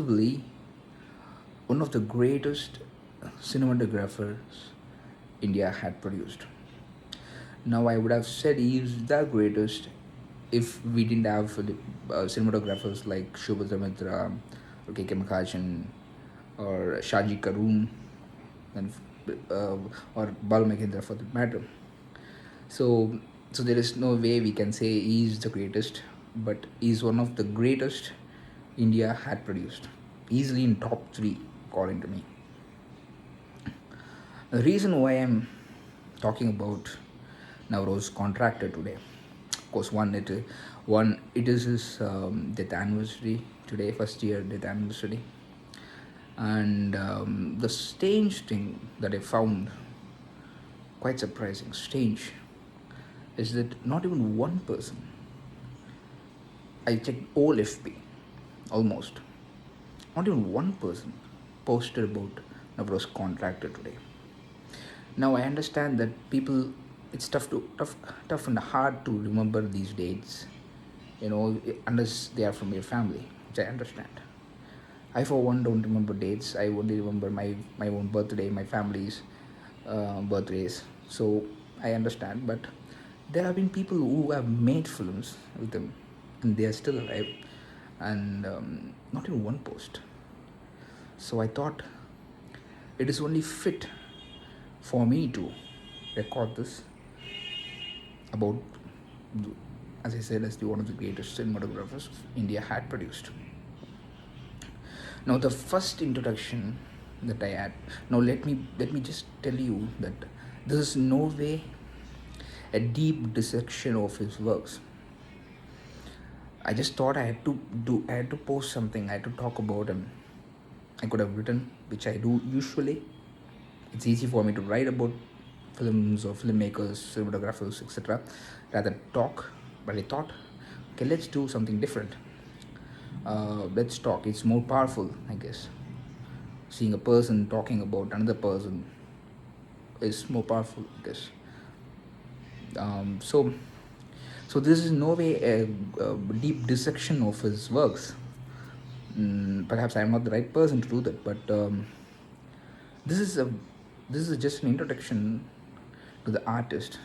Possibly one of the greatest cinematographers India had produced. Now, I would have said he is the greatest if we didn't have cinematographers like Shobhita Mitra or K.K. Makhajan or Shaji Karoon and uh, or Bal Mahendra for that matter. So, so there is no way we can say he is the greatest, but he is one of the greatest India had produced, easily in top three, according to me. The reason why I'm talking about Navroze contractor today, of course, one it is his death anniversary today, first year death anniversary, and the strange thing that I found quite surprising, strange, is that not even one person. I checked all FP, almost. Not even one person posted about Navro's contractor today. Now I understand that people, it's tough and hard to remember these dates, unless they are from your family, which I understand. I for one don't remember dates. I only remember my own birthday, my family's birthdays. So I understand, but there have been people who have made films with them, and they are still alive, and not even one post. So I thought it is only fit for me to record this about, as I said, as the one of the greatest cinematographers India had produced. Now, the first introduction that I had. Now, let me just tell you that this is no way a deep dissection of his works. I just thought I had to post something. I had to talk about him. I could have written, which I do usually. It's easy for me to write about films or filmmakers, cinematographers, etc. rather talk. But I thought, okay, let's do something different. Let's talk. It's more powerful, I guess. Seeing a person talking about another person is more powerful, I guess. So, so this is no way a deep dissection of his works. Perhaps I'm not the right person to do that, but this is a this is just an introduction to the artist,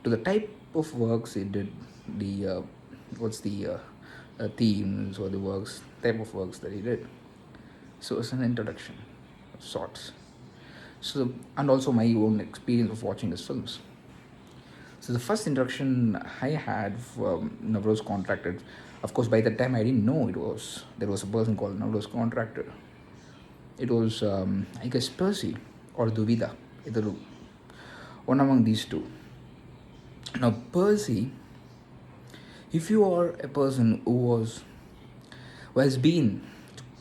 to the type of works he did, the what's the themes or the works type of works that he did. So it's an introduction of sorts. So, and also my own experience of watching his films. So the first introduction I had from Navroze Contractor, of course, by that time I didn't know there was a person called Navroze Contractor. It was, I guess, Percy or Duvida, either one among these two. Now, Percy, if you are a person who has been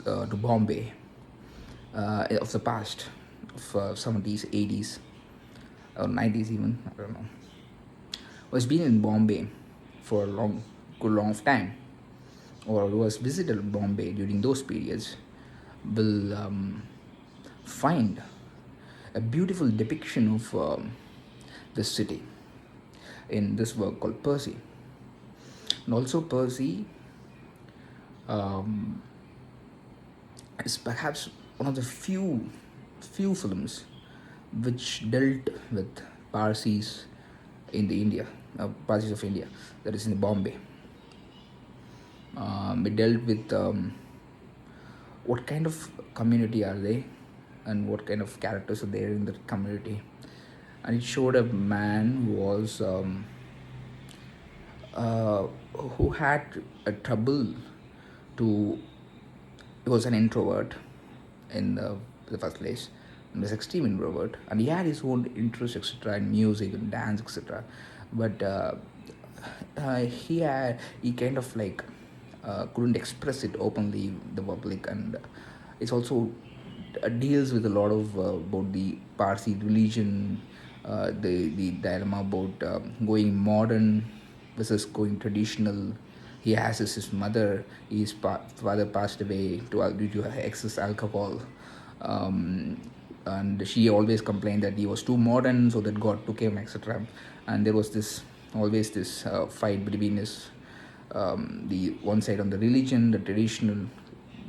to Bombay of the past, of 70s, 80s, or 90s even, I don't know, who has been in Bombay for a good long time, or who has visited Bombay during those periods, will find a beautiful depiction of this city in this work called Percy. And also, Percy um, is perhaps one of the few films which dealt with Parsis in the India, Parsis of India, that is in Bombay. It dealt with what kind of community are they, and what kind of characters are there in the community, and it showed a man who had a trouble to. He was an introvert in the first place, and was extreme introvert, and he had his own interests, etc., in music and dance, etc. But he kind of like couldn't express it openly the public, and it's also deals with a lot of about the Parsi religion, the dilemma about going modern versus going traditional. He has his mother. His father passed away due to excess alcohol, um, and she always complained that he was too modern, so that God took him, etc. And there was this always this fight between his the one side on the religion, the traditional,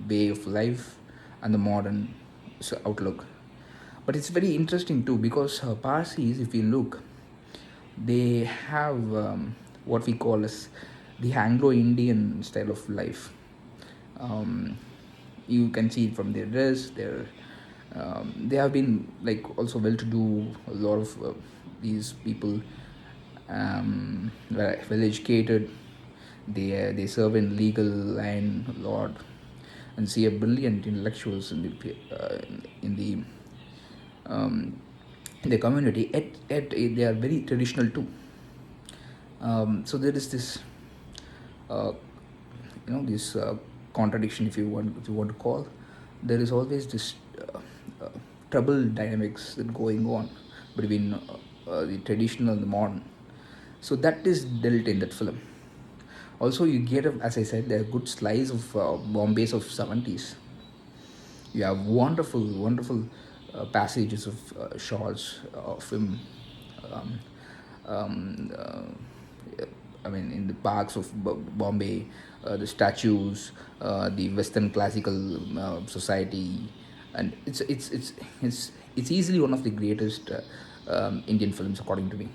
way of life and the modern outlook. But it's very interesting too because Parsis, if you look, they have what we call as the Anglo-Indian style of life. Um, you can see it from their dress. They have been like also well-to-do. A lot of these people well educated. They serve in legal line a lot, and see a brilliant intellectuals in the um, in the community. Yet they are very traditional too. So there is this uh, this contradiction, if you want to call. There is always this uh, trouble dynamics that going on between the traditional and the modern. So that is dealt in that film. Also, you get, as I said, a good slice of Bombay's of 70s. You have wonderful passages of shots of him. Um, um, I mean, in the parks of Bombay, the statues, the Western classical society, and it's easily one of the greatest Indian films according to me.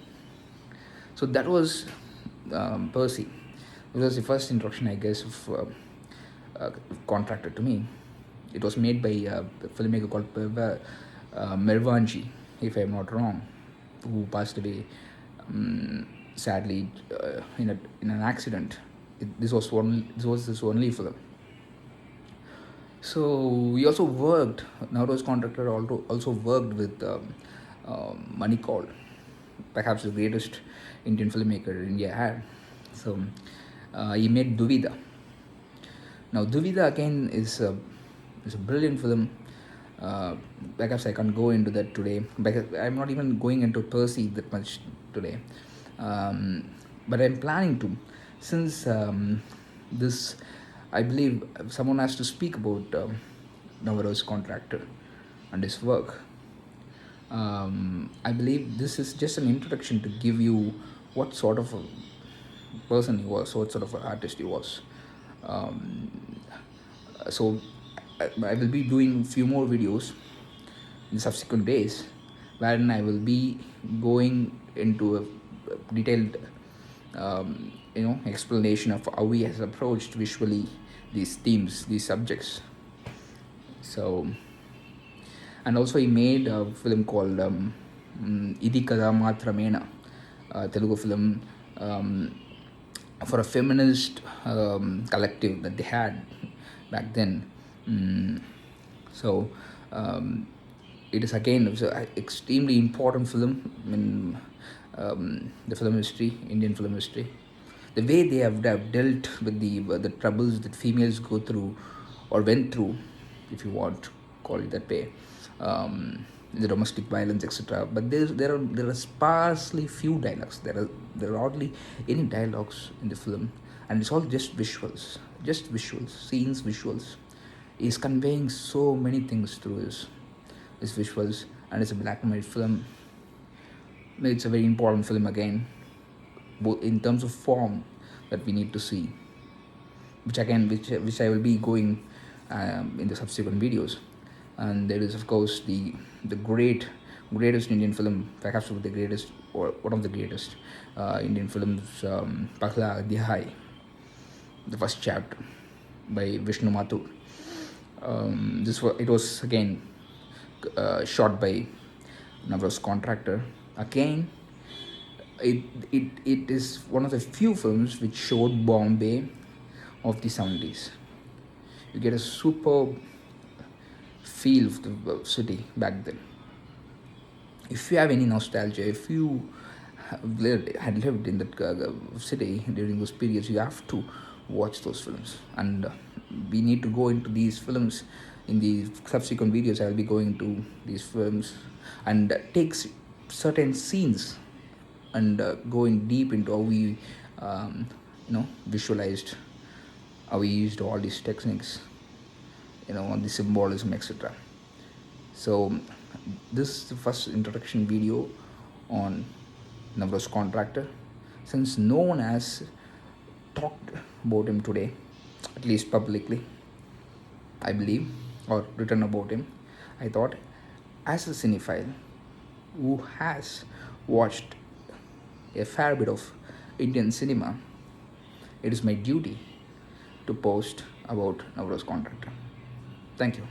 So that was Percy. It was the first introduction, I guess, of Contractor to me. It was made by a filmmaker called Mervanji, if I'm not wrong, who passed away sadly in an accident. This was his only film. So we also worked. Navroze Contractor also worked with Money Call, perhaps the greatest Indian filmmaker India had. So he made Duvida. Now Duvida again is a brilliant film. Perhaps I can't go into that today. Because I'm not even going into Percy that much today. Um, but I'm planning to, since this, I believe someone has to speak about Navroze Contractor and his work. I believe this is just an introduction to give you what sort of a person he was, what sort of an artist he was. Um, so I will be doing few more videos in subsequent days, wherein I will be going into a detailed explanation of how he has approached visually these themes, these subjects. So, and also he made a film called Idi Kada Matramena, a Telugu film for a feminist collective that they had back then. So it is again an extremely important film in the film history, Indian film history. The way they have dealt with the troubles that females go through or went through, if you want to call it that way, the domestic violence, etc. But there are sparsely few dialogues. There are hardly any dialogues in the film, and it's all just visuals, scenes, visuals. He's conveying so many things through his visuals, and it's a black and white film. It's a very important film again, both in terms of form that we need to see, which I will be going in the subsequent videos. And there is of course the greatest Indian film, perhaps the greatest or one of the greatest Indian films, Pakla Adhyay, the first chapter by Vishnu Mathur. It was again shot by Navroze Contractor. Again, it is one of the few films which showed Bombay of the 70s. You get a superb feel of the city back then. If you have any nostalgia, if you had lived in that city during those periods, you have to watch those films. And we need to go into these films in the subsequent videos. I'll be going to these films and take certain scenes and going deep into how we visualized, how we used all these techniques, the symbolism, etc. So this is the first introduction video on Navroze Contractor. Since no one has talked about him today, at least publicly, I believe, or written about him. I thought, as a cinephile who has watched a fair bit of Indian cinema, it is my duty to post about Navroze Contractor. Thank you.